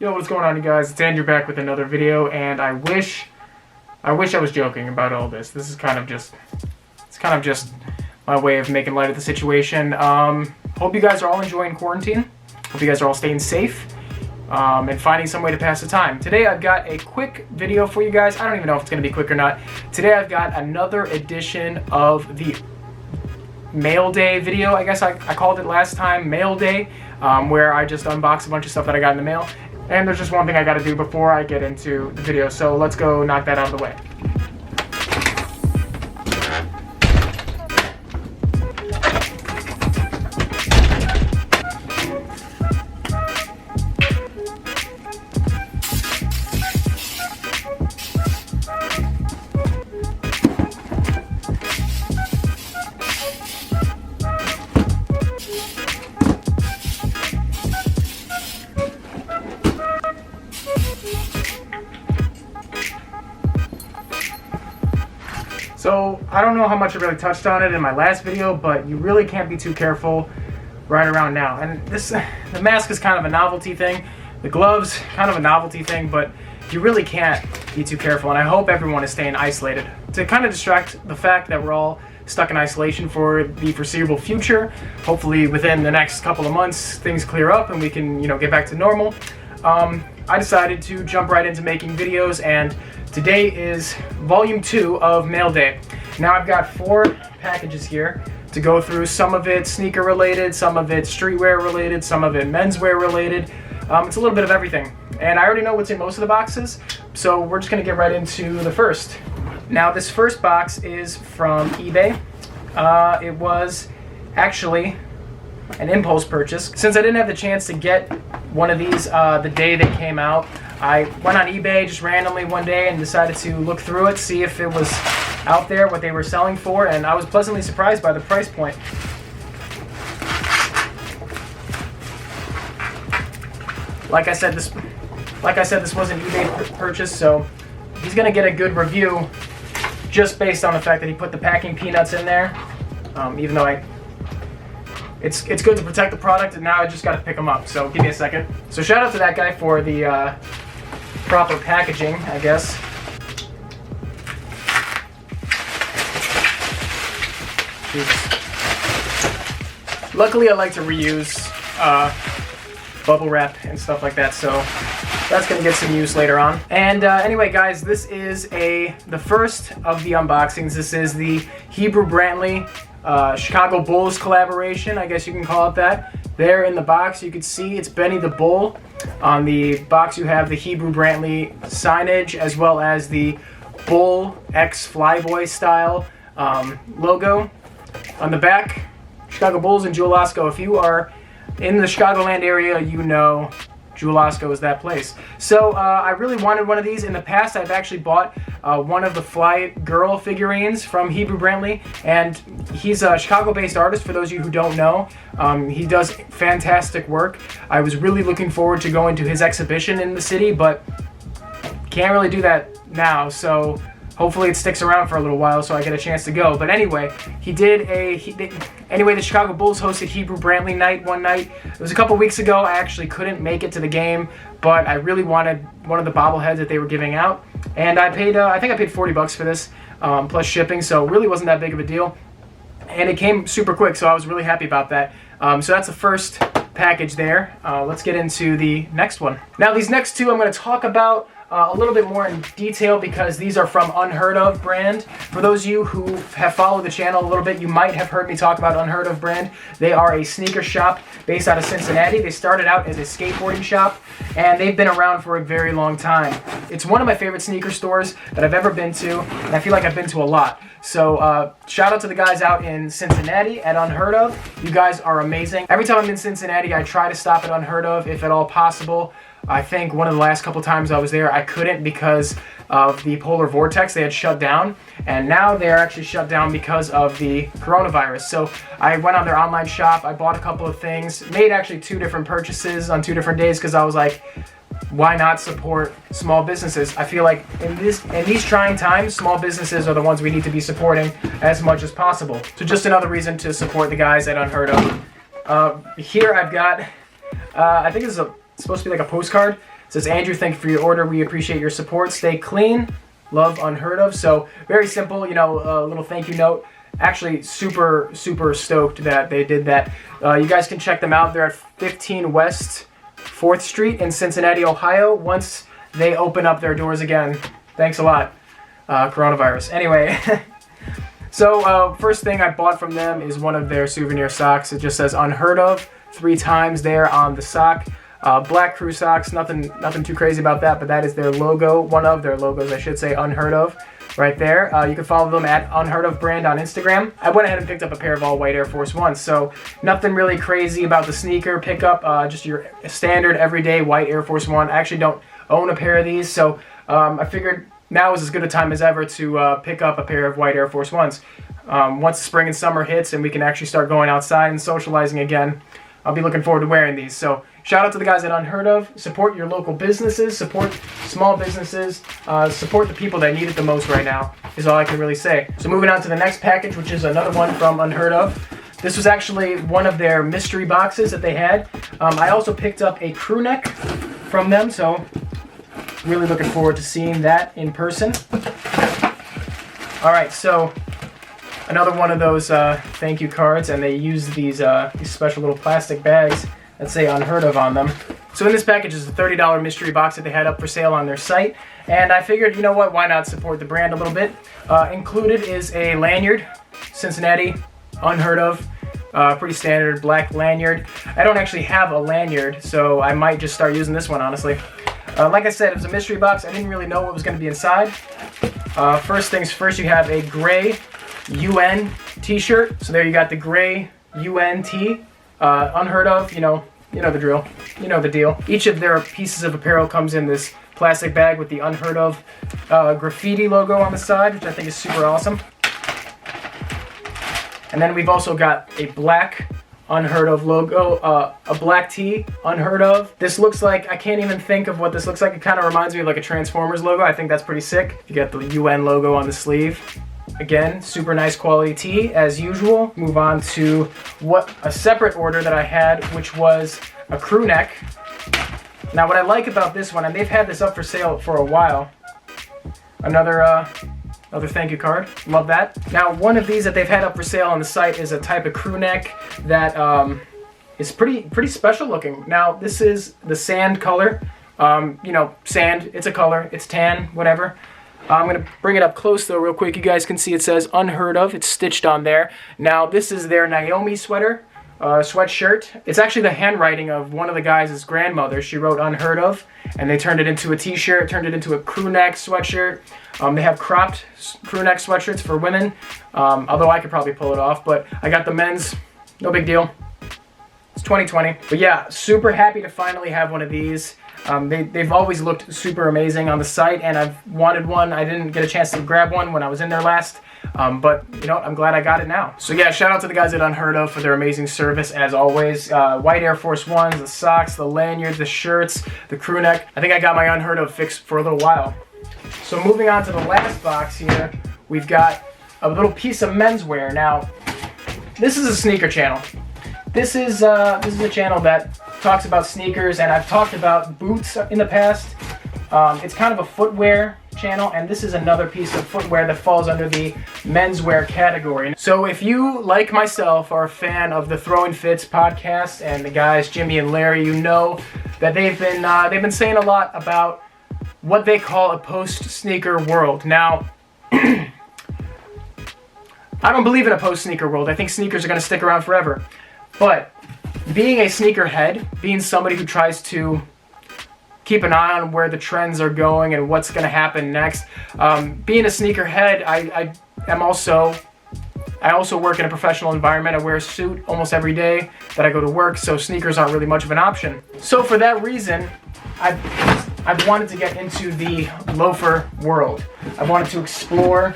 Yo, what's going on, you guys? It's Andrew back with another video, and I wish I was joking about all this. This is kind of just my way of making light of the situation. Hope you guys are all enjoying quarantine. Hope you guys are all staying safe and finding some way to pass the time. Today I've got a quick video for you guys. I don't even know if it's going to be quick or not. Today I've got another edition of the mail day video. I guess I called it last time mail day, where I just unbox a bunch of stuff that I got in the mail. And there's just one thing I got to do before I get into the video, so let's go knock that out of the way. So, I don't know how much I really touched on it in my last video, but you really can't be too careful right around now. And the mask is kind of a novelty thing, the gloves, kind of a novelty thing, but you really can't be too careful, and I hope everyone is staying isolated. To kind of distract the fact that we're all stuck in isolation for the foreseeable future, hopefully within the next couple of months things clear up and we can, get back to normal, I decided to jump right into making videos, and today is volume 2 of Mail Day. Now I've got 4 packages here to go through. Some of it sneaker related, some of it streetwear related, some of it menswear related. It's a little bit of everything. And I already know what's in most of the boxes, so we're just going to get right into the first. Now this first box is from eBay. It was actually an impulse purchase. Since I didn't have the chance to get one of these the day they came out, I went on eBay just randomly one day and decided to look through it, see if it was out there, what they were selling for, and I was pleasantly surprised by the price point. Like I said, this was an eBay purchase, so he's gonna get a good review just based on the fact that he put the packing peanuts in there. Even though it's good to protect the product, and now I just got to pick them up. So give me a second. So shout out to that guy for the proper packaging, I guess. Jesus. Luckily, I like to reuse bubble wrap and stuff like that, so that's gonna get some use later on. And anyway, guys, this is the first of the unboxings. This is the Hebru Brantley Chicago Bulls collaboration, I guess you can call it that. There in the box you can see it's Benny the Bull. On the box you have the Hebru Brantley signage as well as the Bull X Flyboy style logo. On the back, Chicago Bulls and Jewel Osco. If you are in the Chicagoland area, you know Jewel Osco is that place. So I really wanted one of these. In the past, I've actually bought one of the Fly Girl figurines from Hebru Brantley, and he's a Chicago-based artist, for those of you who don't know. He does fantastic work. I was really looking forward to going to his exhibition in the city, but can't really do that now, so hopefully it sticks around for a little while so I get a chance to go. But anyway, anyway, the Chicago Bulls hosted Hebru Brantley night one night. It was a couple weeks ago. I actually couldn't make it to the game, but I really wanted one of the bobbleheads that they were giving out. And I paid, I think I paid $40 for this, plus shipping, so it really wasn't that big of a deal. And it came super quick, so I was really happy about that. So that's the first package there. Let's get into the next one. Now these next two I'm going to talk about a little bit more in detail because these are from UnHeardOf brand. For those of you who have followed the channel a little bit, you might have heard me talk about UnHeardOf brand. They are a sneaker shop based out of Cincinnati. They started out as a skateboarding shop, and they've been around for a very long time. It's one of my favorite sneaker stores that I've ever been to, and I feel like I've been to a lot. So shout out to the guys out in Cincinnati at UnHeardOf. You guys are amazing. Every time I'm in Cincinnati, I try to stop at UnHeardOf if at all possible. I think one of the last couple times I was there, I couldn't because of the polar vortex. They had shut down, and now they're actually shut down because of the coronavirus. So I went on their online shop, I bought a couple of things, made actually 2 different purchases on 2 different days because I was like, why not support small businesses? I feel like in these trying times, small businesses are the ones we need to be supporting as much as possible. So just another reason to support the guys at UnHeardOf. Here I've got, I think this is It's supposed to be like a postcard. It says, Andrew, thank you for your order. We appreciate your support. Stay clean. Love, Unheard of. So very simple, you know, a little thank you note. Actually, super stoked that they did that. You guys can check them out. They're at 15 West 4th Street in Cincinnati, Ohio. Once they open up their doors again. Thanks a lot, coronavirus. Anyway, so first thing I bought from them is one of their souvenir socks. It just says Unheard of 3 times there on the sock. Black crew socks, nothing too crazy about that, but that is their logo, one of their logos, I should say, Unheard of, right there. You can follow them at Unheard of brand on Instagram. I went ahead and picked up a pair of all white Air Force Ones, so nothing really crazy about the sneaker pickup, just your standard everyday white Air Force One. I actually don't own a pair of these, so I figured now is as good a time as ever to pick up a pair of white Air Force Ones. Once the spring and summer hits and we can actually start going outside and socializing again, I'll be looking forward to wearing these. So shout out to the guys at Unheard of. Support your local businesses, support small businesses, support the people that need it the most right now is all I can really say. So moving on to the next package, which is another one from Unheard of. This was actually one of their mystery boxes that they had. I also picked up a crew neck from them, so really looking forward to seeing that in person. All right, so another one of those thank you cards, and they use these special little plastic bags that say Unheard of on them. So in this package is a $30 mystery box that they had up for sale on their site, and I figured, you know what, why not support the brand a little bit. Included is a lanyard, Cincinnati, Unheard of, pretty standard black lanyard. I don't actually have a lanyard, so I might just start using this one, honestly. Like I said, it was a mystery box. I didn't really know what was going to be inside. First things first, you have a gray UN t-shirt. So there you got the gray UN tee. Unheard of, you know the drill. You know the deal. Each of their pieces of apparel comes in this plastic bag with the Unheard of graffiti logo on the side, which I think is super awesome. And then we've also got a black Unheard of logo, a black tee, Unheard of. This looks like, I can't even think of what this looks like. It kind of reminds me of like a Transformers logo. I think that's pretty sick. You got the UN logo on the sleeve. Again, super nice quality tee as usual. Move on to a separate order that I had, which was a crew neck. Now what I like about this one, and they've had this up for sale for a while, another thank you card. Love that. Now one of these that they've had up for sale on the site is a type of crew neck that is pretty special looking. Now this is the sand color. Sand, it's a color, it's tan, whatever. I'm going to bring it up close though real quick. You guys can see it says Unheard of. It's stitched on there. Now this is their Naomi sweatshirt. It's actually the handwriting of one of the guys' grandmother. She wrote Unheard of, and they turned it into a t-shirt, turned it into a crew neck sweatshirt. They have cropped crew neck sweatshirts for women, although I could probably pull it off, but I got the men's, no big deal. It's 2020. But yeah, super happy to finally have one of these. They've always looked super amazing on the site, and I've wanted one. I didn't get a chance to grab one when I was in there last, but you know, I'm glad I got it now. So yeah, shout out to the guys at Unheard of for their amazing service as always. White Air Force Ones, the socks, the lanyards, the shirts, the crew neck. I think I got my Unheard of fixed for a little while. So moving on to the last box here, we've got a little piece of menswear. Now, this is a sneaker channel. This is a channel that talks about sneakers, and I've talked about boots in the past. It's kind of a footwear channel, and this is another piece of footwear that falls under the menswear category. So if you, like myself, are a fan of the Throwing Fits podcast and the guys Jimmy and Larry, you know that they've been saying a lot about what they call a post-sneaker world. Now, I don't believe in a post-sneaker world. I think sneakers are going to stick around forever. But being a sneakerhead, being somebody who tries to keep an eye on where the trends are going and what's going to happen next, being a sneakerhead, I also work in a professional environment. I wear a suit almost every day that I go to work, so sneakers aren't really much of an option. So for that reason, I've wanted to get into the loafer world. I wanted to explore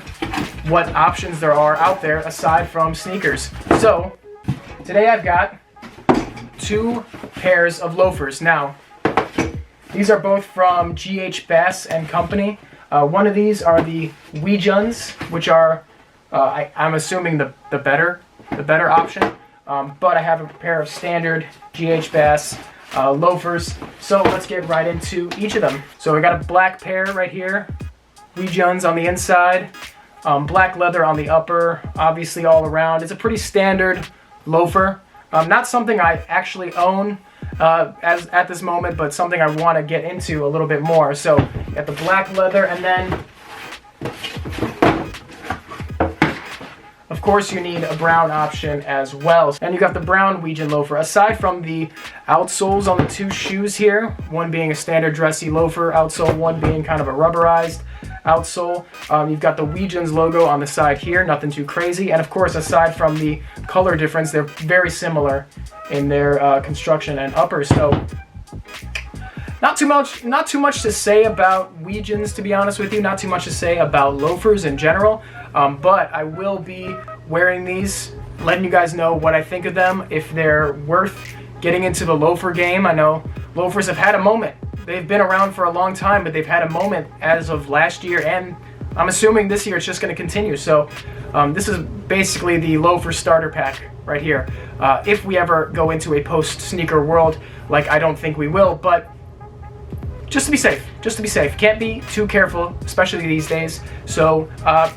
what options there are out there aside from sneakers. So today I've got 2 pairs of loafers. Now, these are both from G.H. Bass and Company. One of these are the Weejuns, which are, I'm assuming the better option. But I have a pair of standard G.H. Bass loafers. So let's get right into each of them. So I got a black pair right here, Weejuns on the inside, black leather on the upper, obviously all around. It's a pretty standard loafer. Not something I actually own as at this moment, but something I want to get into a little bit more. So you got the black leather, and then of course you need a brown option as well. And you got the brown Weejun loafer. Aside from the outsoles on the two shoes here, one being a standard dressy loafer outsole, one being kind of a rubberized outsole, you've got the Weejuns logo on the side here, nothing too crazy. And of course, aside from the color difference, they're very similar in their construction and uppers. So not too much to say about Weejuns, to be honest with you. Not too much to say about loafers in general. But I will be wearing these, letting you guys know what I think of them, if they're worth getting into the loafer game. I know loafers have had a moment. They've been around for a long time, but they've had a moment as of last year, and I'm assuming this year it's just going to continue. So this is basically the loafer starter pack right here. If we ever go into a post-sneaker world, like I don't think we will, but just to be safe. Can't be too careful, especially these days. So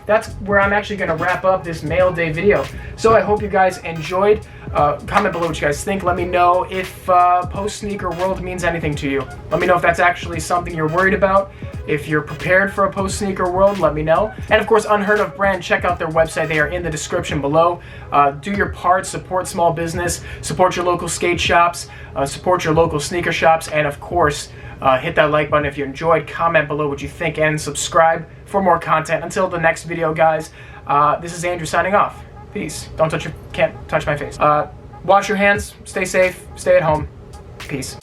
that's where I'm actually going to wrap up this mail day video. So I hope you guys enjoyed. Comment below what you guys think. Let me know if post-sneaker world means anything to you. Let me know if that's actually something you're worried about. If you're prepared for a post-sneaker world, let me know. And of course, Unheard of brand, check out their website. They are in the description below. Do your part, support small business, support your local skate shops, support your local sneaker shops, and of course, hit that like button if you enjoyed. Comment below what you think and subscribe for more content. Until the next video, guys, this is Andrew signing off. Peace. Can't touch my face. Wash your hands, stay safe, stay at home. Peace.